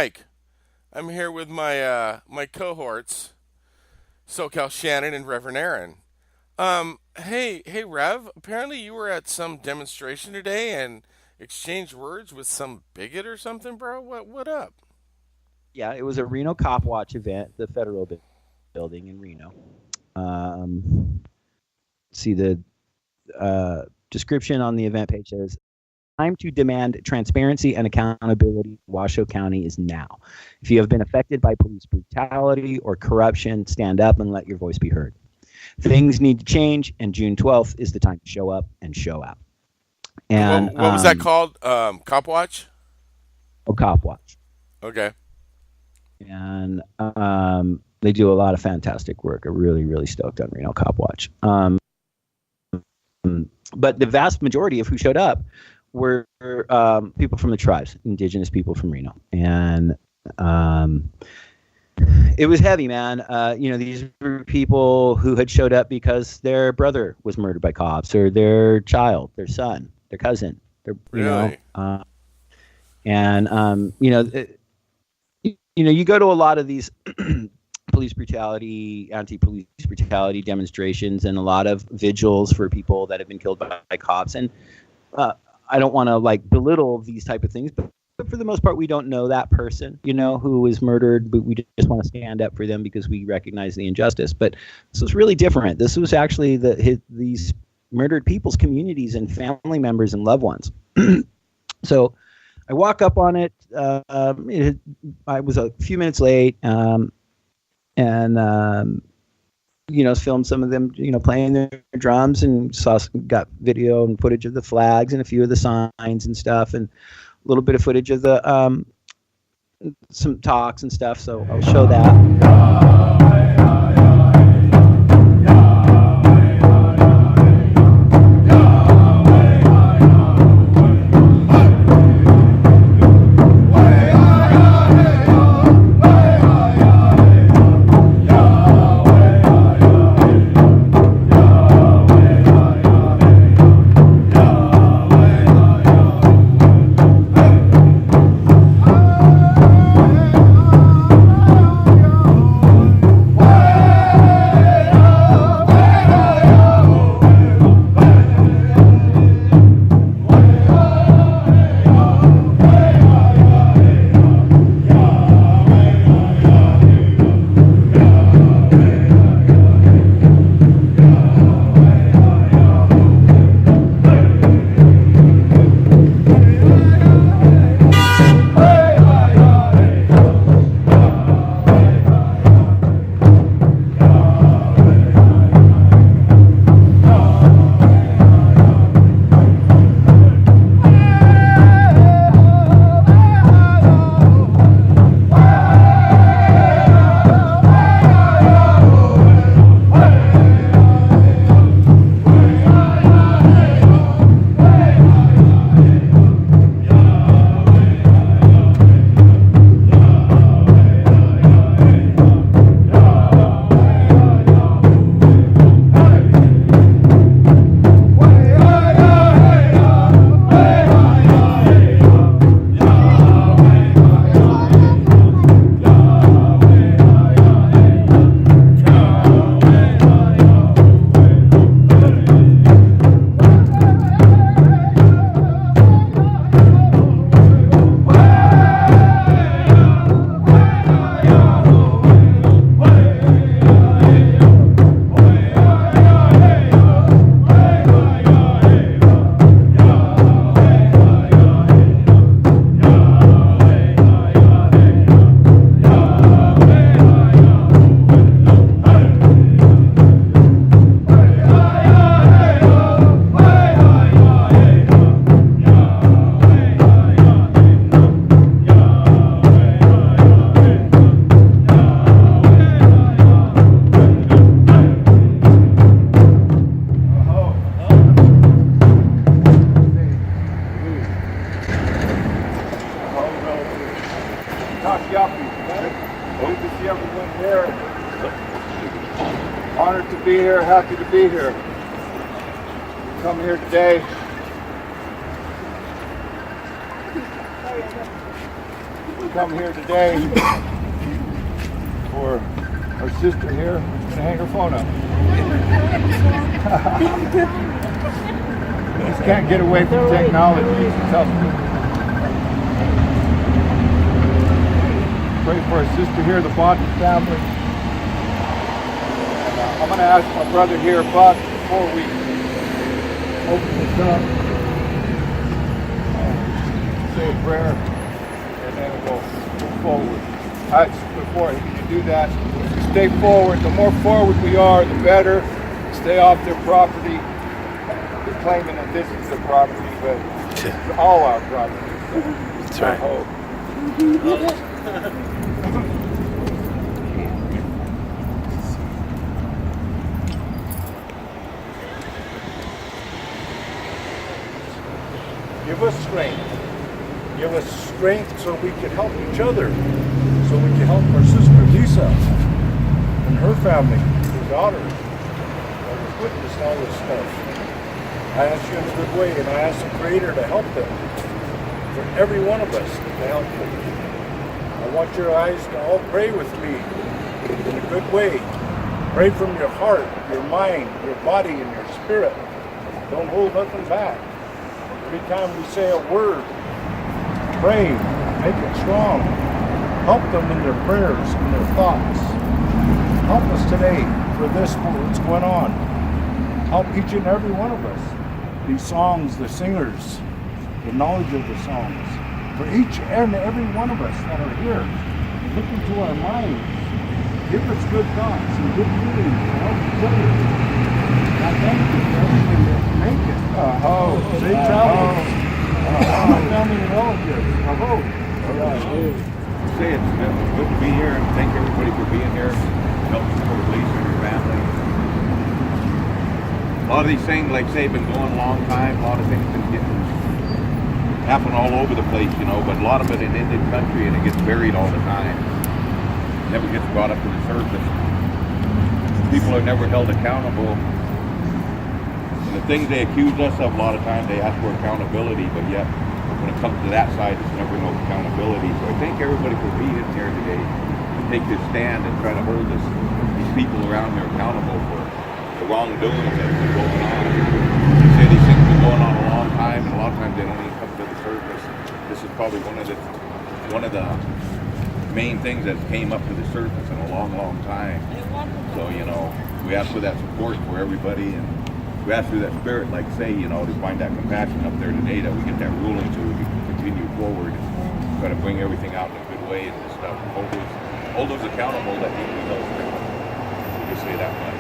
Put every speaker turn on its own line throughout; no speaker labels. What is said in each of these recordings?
Mike. I'm here with my cohorts, SoCal Shannon and Reverend Aaron. Hey, Rev. Apparently, you were at some demonstration today and exchanged words with some bigot or something, bro. What up?
Yeah, it was a Reno Cop Watch event, the federal building in Reno. Um, see the description on the event page says, "Time to demand transparency and accountability in Washoe County is now. If you have been affected by police brutality or corruption, stand up and let your voice be heard. Things need to change, and June 12th is the time to show up and show out." And
What was that called? Cop Watch.
a Cop Watch.
Okay.
And they do a lot of fantastic work. I'm really, really stoked on Reno Cop Watch. But the vast majority of who showed up were people from the tribes, Indigenous people from Reno, and it was heavy, man. These were people who had showed up because their brother was murdered by cops, or their child, their son, their cousin,
Really?
You go to a lot of these police brutality, anti-police brutality demonstrations, and a lot of vigils for people that have been killed by cops. And I don't want to belittle these type of things, but for the most part, we don't know that person, who was murdered, but we just want to stand up for them because we recognize the injustice. But this was really different. This was actually these murdered people's communities and family members and loved ones. So I walk up on it. I was a few minutes late, and filmed some of them, playing their drums, and got video and footage of the flags and a few of the signs and stuff, and a little bit of footage of the some talks and stuff. So I'll show that.
Honored to be here, happy to be here. Come here today. come here today for our sister here who's going to hang her phone up. Just can't get away from technology. It's tough. Pray for our sister here, the Bond family. And I'm going to ask my brother here, Buck, before we open this up, say a prayer, and then we'll move forward. Before you do that, if we stay forward, the more forward we are, the better. Stay off their property. They're claiming that this is their property, but it's all our property. So
that's right.
I hope. Give us strength. Give us strength so we can help each other. So we can help our sister Lisa and her family, her daughter, that has witnessed all this stuff. I ask you in a good way, and I ask the Creator to help them. For every one of us to help them. I want your eyes to all pray with me in a good way. Pray from your heart, your mind, your body, and your spirit. Don't hold nothing back. Every time we say a word, pray, make it strong. Help them in their prayers and their thoughts. Help us today for this, what's going on. Help each and every one of us. These songs, the singers, the knowledge of the songs. For each and every one of us that are here, look into our minds. Give us good thoughts and good feelings to help each other. I thank you for everything that you make it. Safe travels. My family and relatives.
Say it's good to be here, and thank everybody for being here. Help support Lisa and her family. A lot of these things, like say, have been going a long time. A lot of things been happen all over the place, you know. But a lot of it in Indian country, and it gets buried all the time. Never gets brought up to the surface. People are never held accountable. And the things they accuse us of, a lot of times they ask for accountability, but yet when it comes to that side, there's never no accountability. So I thank everybody for being here today to take this stand and try to hold these people around here accountable for the wrongdoings that have been going on. They say these things have been going on a long time, and a lot of times they don't even come to the surface. This is probably one of the main things that came up to the surface in a long, long time. So, you know, we ask for that support for everybody, and we ask for that spirit, like say, you know, to find that compassion up there today, that we get that ruling so we can continue forward and try to bring everything out in a good way and stuff. Hold those accountable that need to be held. We'll just say that much.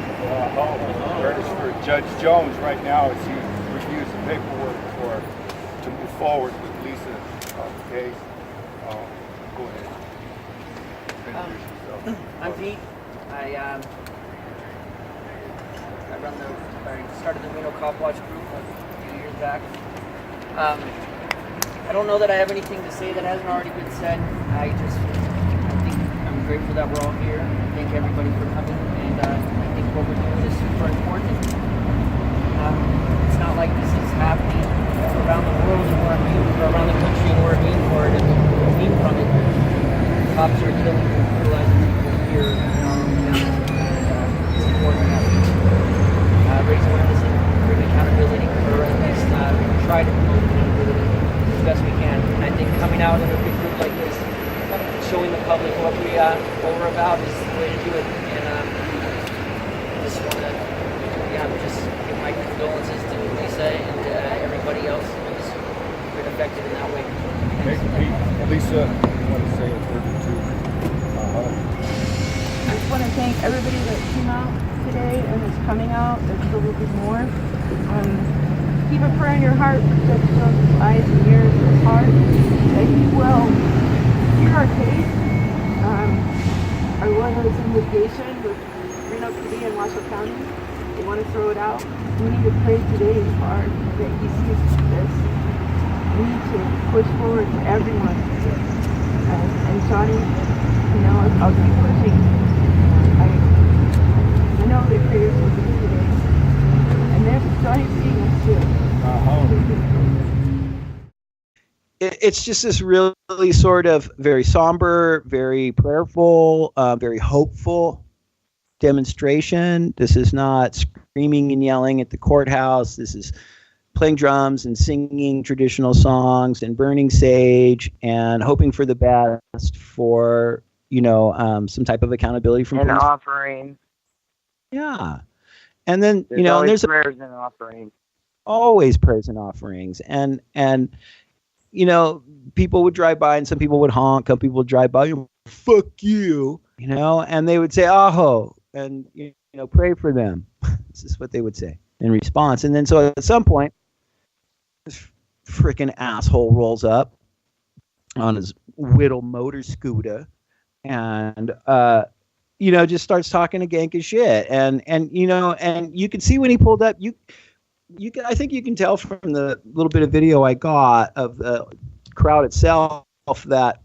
Curtis, for Judge Jones right now as he reviews the paperwork to move forward with Lisa's case. Go ahead. Introduce yourself.
I'm Pete. I started the Reno Cop Watch group a few years back. I don't know that I have anything to say that hasn't already been said. I think I'm grateful that we're all here. I thank everybody for coming, and I think what we're doing is super important. It's not like this is happening around the world and we're immune, or around the country and we're immune for it and we're immune from it. Cops are killing and brutalizing people here in our own town. It's important that we raise awareness and bring accountability, or at least try to promote accountability as best we can. And I think coming out in a big group like this, showing the public what we're about is the way to do it. And I just want to just give my condolences to Lisa and everybody else who's been affected in that way.
Thank you, Pete. Lisa, you want to say a word or two?
I just want to thank everybody that came out today and is coming out. There still will be more. Keep a prayer in your heart for Judge Jones' eyes and ears and his heart, that he will hear our case. Our lawyer is in litigation with Reno PD and Washoe County. They want to throw it out. We need to pray today hard that he sees this. We need to push forward to everyone. And Johnny, you know, I'll keep pushing. I know the prayers will be today. And there's Johnny seeing us too.
it's just this really sort of very somber, very prayerful, very hopeful demonstration. This is not screaming and yelling at the courthouse. This is playing drums and singing traditional songs and burning sage and hoping for the best for, some type of accountability from
and
police.
offering.
Yeah. And then,
There's
there's
prayers and offerings.
always prayers and offerings. And people would drive by and some people would honk, some people would drive by, fuck you, and they would say, aho, and, pray for them. This is what they would say in response. And then so at some point, this freaking asshole rolls up on his whittle motor scooter and, just starts talking a gank of shit. And you can see when he pulled up, I think you can tell from the little bit of video I got of the crowd itself that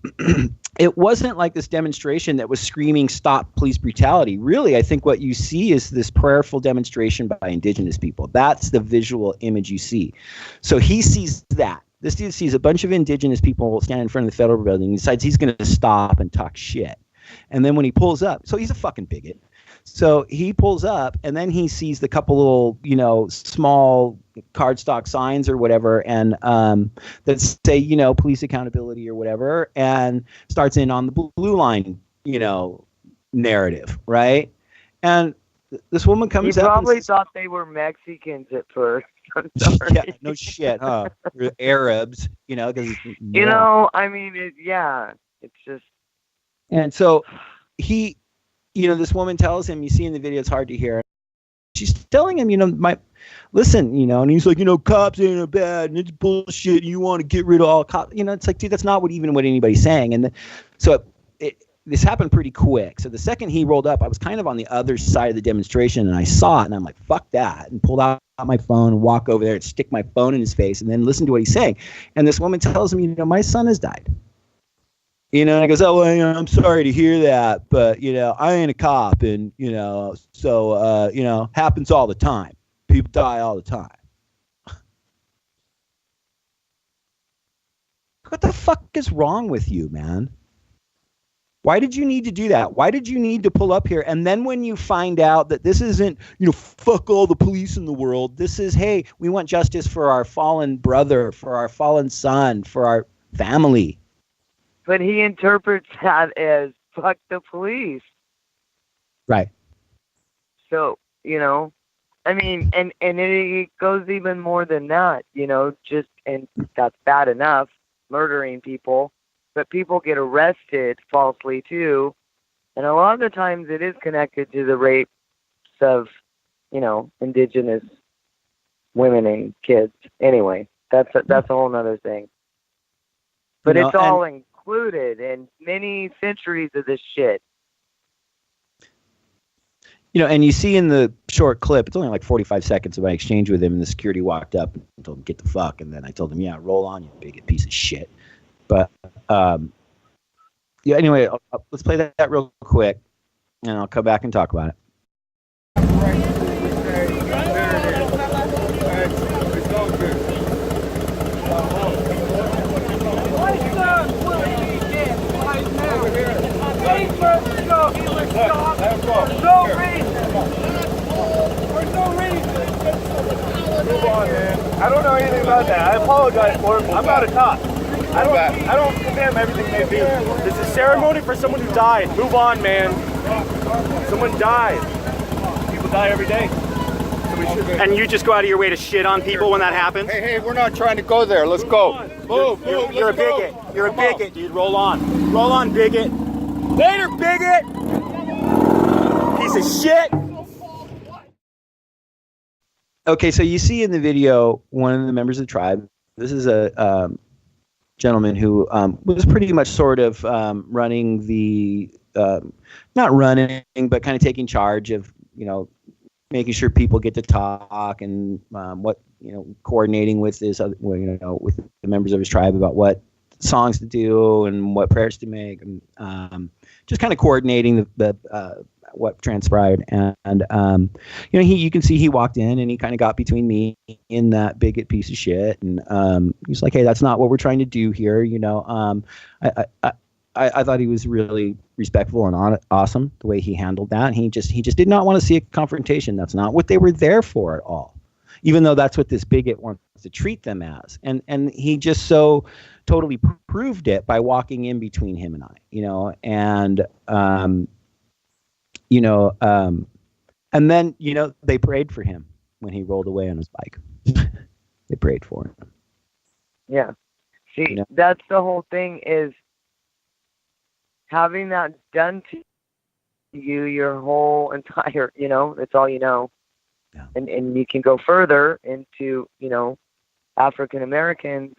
it wasn't like this demonstration that was screaming stop police brutality. Really, I think what you see is this prayerful demonstration by Indigenous people. That's the visual image you see. So he sees that. This dude sees a bunch of Indigenous people stand in front of the federal building and decides he's going to stop and talk shit. And then when he pulls up, so he's a fucking bigot. So he pulls up and then he sees the couple little, small cardstock signs or whatever and that say, police accountability or whatever, and starts in on the blue line, narrative, right? And this woman comes up.
He probably thought they were Mexicans at first. I'm sorry.
Yeah, no shit, huh? Arabs, because it's just. And so he. This woman tells him, you see in the video, it's hard to hear. She's telling him, listen, and he's like, cops ain't bad and it's bullshit. And you want to get rid of all cops. It's like, dude, that's not what anybody's saying. And so this happened pretty quick. So the second he rolled up, I was kind of on the other side of the demonstration and I saw it and I'm like, fuck that. And pulled out my phone and walk over there and stick my phone in his face and then listen to what he's saying. And this woman tells him, my son has died. And he goes, oh, well, I'm sorry to hear that, but, I ain't a cop. And, so, happens all the time. People die all the time. What the fuck is wrong with you, man? Why did you need to do that? Why did you need to pull up here? And then when you find out that this isn't, fuck all the police in the world. This is, hey, we want justice for our fallen brother, for our fallen son, for our family.
But he interprets that as fuck the police.
Right.
So, and it goes even more than that, and that's bad enough, murdering people, but people get arrested falsely too. And a lot of the times it is connected to the rapes of, Indigenous women and kids. Anyway, that's a whole nother thing. But it's all included in many centuries of this shit.
And you see in the short clip, it's only like 45 seconds of my exchange with him, and the security walked up and told him, get the fuck. And then I told him, yeah, roll on, you bigot piece of shit. But, anyway, let's play that real quick, and I'll come back and talk about it.
Move on, man. I don't know anything about that. I apologize for it. I'm not a cop. I don't condemn everything they do. This is ceremony for someone who died. Move on, man. Someone died. People die every day. And you just go out of your way to shit on people when that happens?
Hey, we're not trying to go there. Let's go. Move.
You're a bigot. You're a bigot, dude. Roll on. Roll on, bigot. Later, bigot. Piece of shit.
Okay, so you see in the video one of the members of the tribe. This is a gentleman who was pretty much sort of running the, not running, but kind of taking charge of, making sure people get to talk and coordinating with his other, with the members of his tribe about what songs to do and what prayers to make, and just kind of coordinating the what transpired. And you can see he walked in and he kind of got between me and that bigot piece of shit. And he's like, hey, that's not what we're trying to do here. I thought he was really respectful and awesome the way he handled that. And he just did not want to see a confrontation. That's not what they were there for at all, even though that's what this bigot wants to treat them as. And he just so totally proved it by walking in between him and I, and then, they prayed for him when he rolled away on his bike. They prayed for him.
Yeah. See, that's the whole thing, is having that done to you your whole entire, that's all you know.
Yeah.
And you can go further into, African Americans.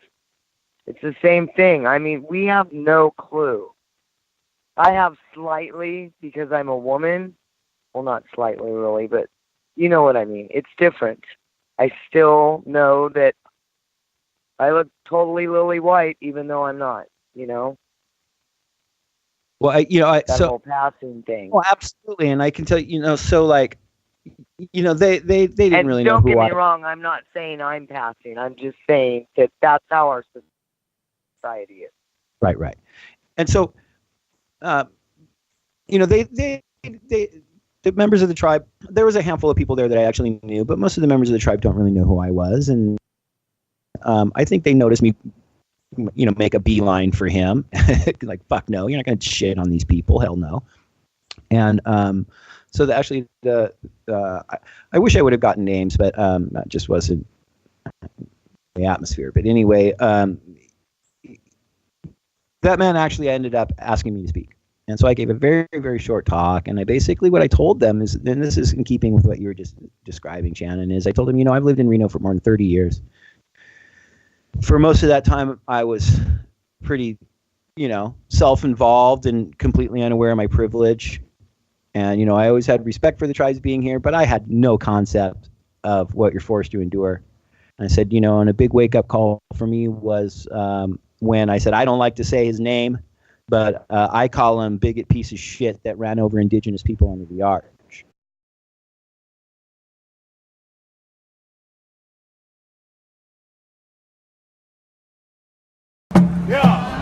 It's the same thing. I mean, we have no clue. I have slightly, because I'm a woman. Well, not slightly really, but you know what I mean. It's different. I still know that I look totally lily white, even though I'm not,
Well,
that whole passing thing.
Well, absolutely. And I can tell you, so like, they didn't
and
really know
who
who
don't get me wrong, I'm not saying I'm passing. I'm just saying that that's how our society is.
Right. And so, the members of the tribe, there was a handful of people there that I actually knew, but most of the members of the tribe don't really know who I was. And I think they noticed me, make a beeline for him. Like, fuck no, you're not going to shit on these people. Hell no. And so I wish I would have gotten names, but that just wasn't the atmosphere. But anyway, that man actually ended up asking me to speak. And so I gave a very, very short talk. And what I told them is, and this is in keeping with what you were just describing, Shannon, is I told them, I've lived in Reno for more than 30 years. For most of that time, I was pretty, self-involved and completely unaware of my privilege. And, I always had respect for the tribes being here, but I had no concept of what you're forced to endure. And I said, and a big wake-up call for me was when I said, I don't like to say his name, but I call him bigot piece of shit that ran over Indigenous people under the arch.
Yeah.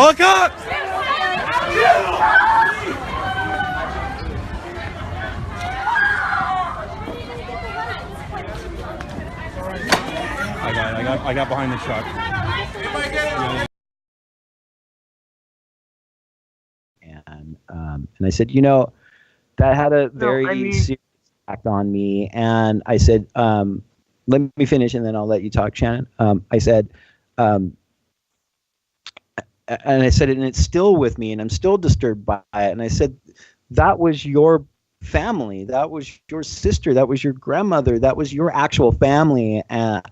Call cops! I got behind the truck.
And I said, you know, that had a very serious impact on me. And I said, let me finish and then I'll let you talk, Shannon. I said, and I said, and it's still with me and I'm still disturbed by it. And I said, that was your family. That was your sister. That was your grandmother. That was your actual family. And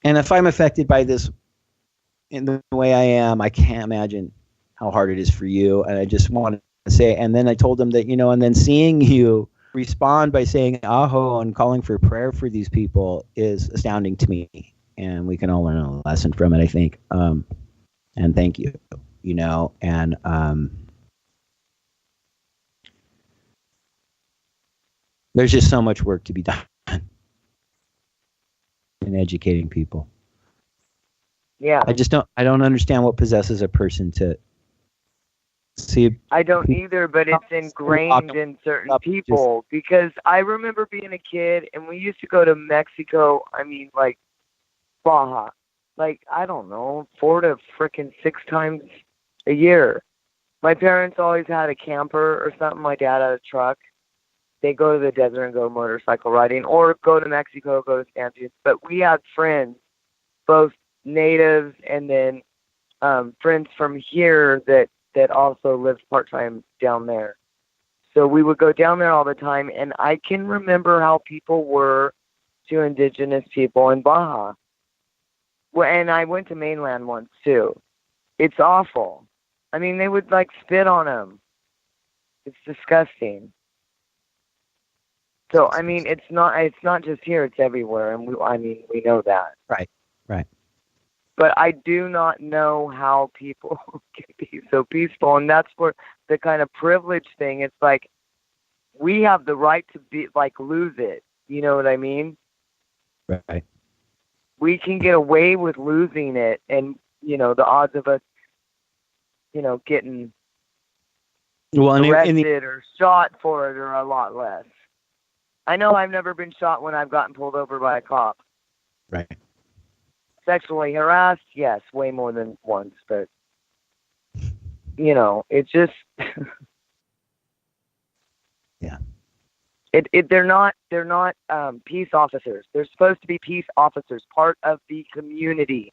if I'm affected by this in the way I am, I can't imagine how hard it is for you. And I just wanted to say, and then I told them that, you know, and then seeing you respond by saying aho and calling for prayer for these people is astounding to me. And we can all learn a lesson from it, I think. And thank you, you know, and there's just so much work to be done in educating people.
Yeah.
I don't understand what possesses a person to see.
I don't either, but it's ingrained in certain people because I remember being a kid and we used to go to Mexico. I mean, like Baja, like, I don't know, 4 to frickin' 6 times a year. My parents always had a camper or something. My dad had a truck. They go to the desert and go motorcycle riding or go to Mexico, go to Stanton. But we had friends, both natives and then friends from here that also lived part-time down there. So we would go down there all the time, and I can remember how people were to indigenous people in Baja. Well, and I went to mainland once, too. It's awful. I mean, they would, like, spit on them. It's disgusting. So, I mean, it's not just here, it's everywhere, and we know that.
Right.
But I do not know how people can be so peaceful, and that's where the kind of privilege thing, it's like, we have the right to be, like, lose it. You know what I mean?
Right.
We can get away with losing it, and, you know, the odds of us, you know, getting arrested or shot for it are a lot less. I know I've never been shot when I've gotten pulled over by a cop.
Right.
Sexually harassed, yes, way more than once, but, you know, it's just...
Yeah.
They're not peace officers. They're supposed to be peace officers, part of the community,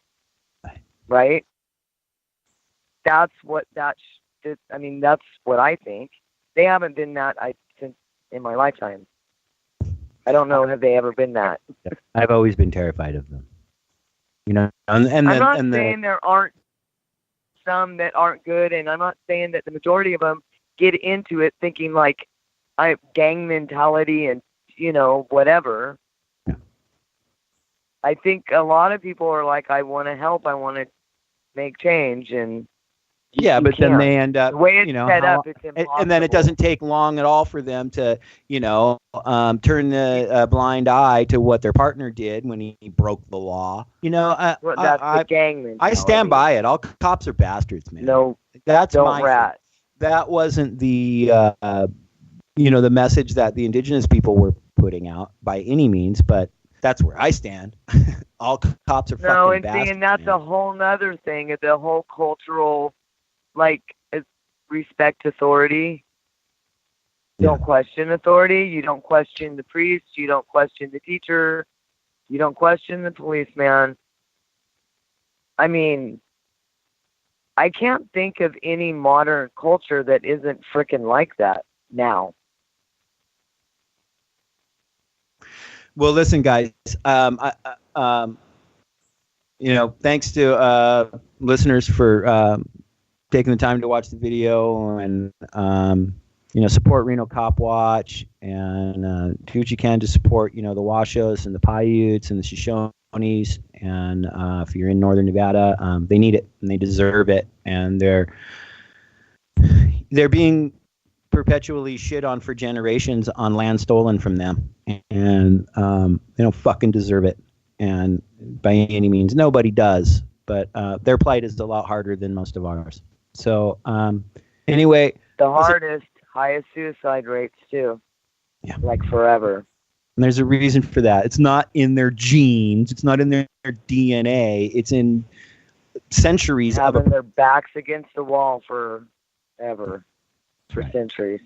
right? That's what that's what I think. They haven't been that since in my lifetime. I don't know, have they ever been that?
I've always been terrified of them. You know,
I'm not saying there aren't some that aren't good, and I'm not saying that the majority of them get into it thinking like gang mentality and, you know, whatever.
Yeah.
I think a lot of people are like, I want to help, I want to make change, and
but then they end up,
the way it's
you know,
set up, it's impossible.
And then it doesn't take long at all for them to, you know, turn the blind eye to what their partner did when he broke the law. You know,
that's the gang mentality.
I stand by it. All cops are bastards, man.
No,
that's
don't rat.
That wasn't the, you know, the message that the indigenous people were putting out by any means, but that's where I stand. All cops are fucking bastards. And that's
a whole nother thing, the whole cultural, like, respect authority. You don't question authority. You don't question the priest. You don't question the teacher. You don't question the policeman. I mean, I can't think of any modern culture that isn't frickin' like that now.
Well, listen, guys. You know, thanks to listeners for taking the time to watch the video, and you know, support Reno Cop Watch, and do what you can to support, you know, the Washoes and the Paiutes and the Shoshones, and if you're in Northern Nevada, they need it and they deserve it, and they're being perpetually shit on for generations on land stolen from them, and they don't fucking deserve it, and by any means, nobody does. but their plight is a lot harder than most of ours. So anyway,
The hardest, highest suicide rates too.
Yeah.
Like forever.
and there's a reason for that. It's not in their genes. It's not in their DNA. It's in centuries of
Having their backs against the wall forever, for centuries.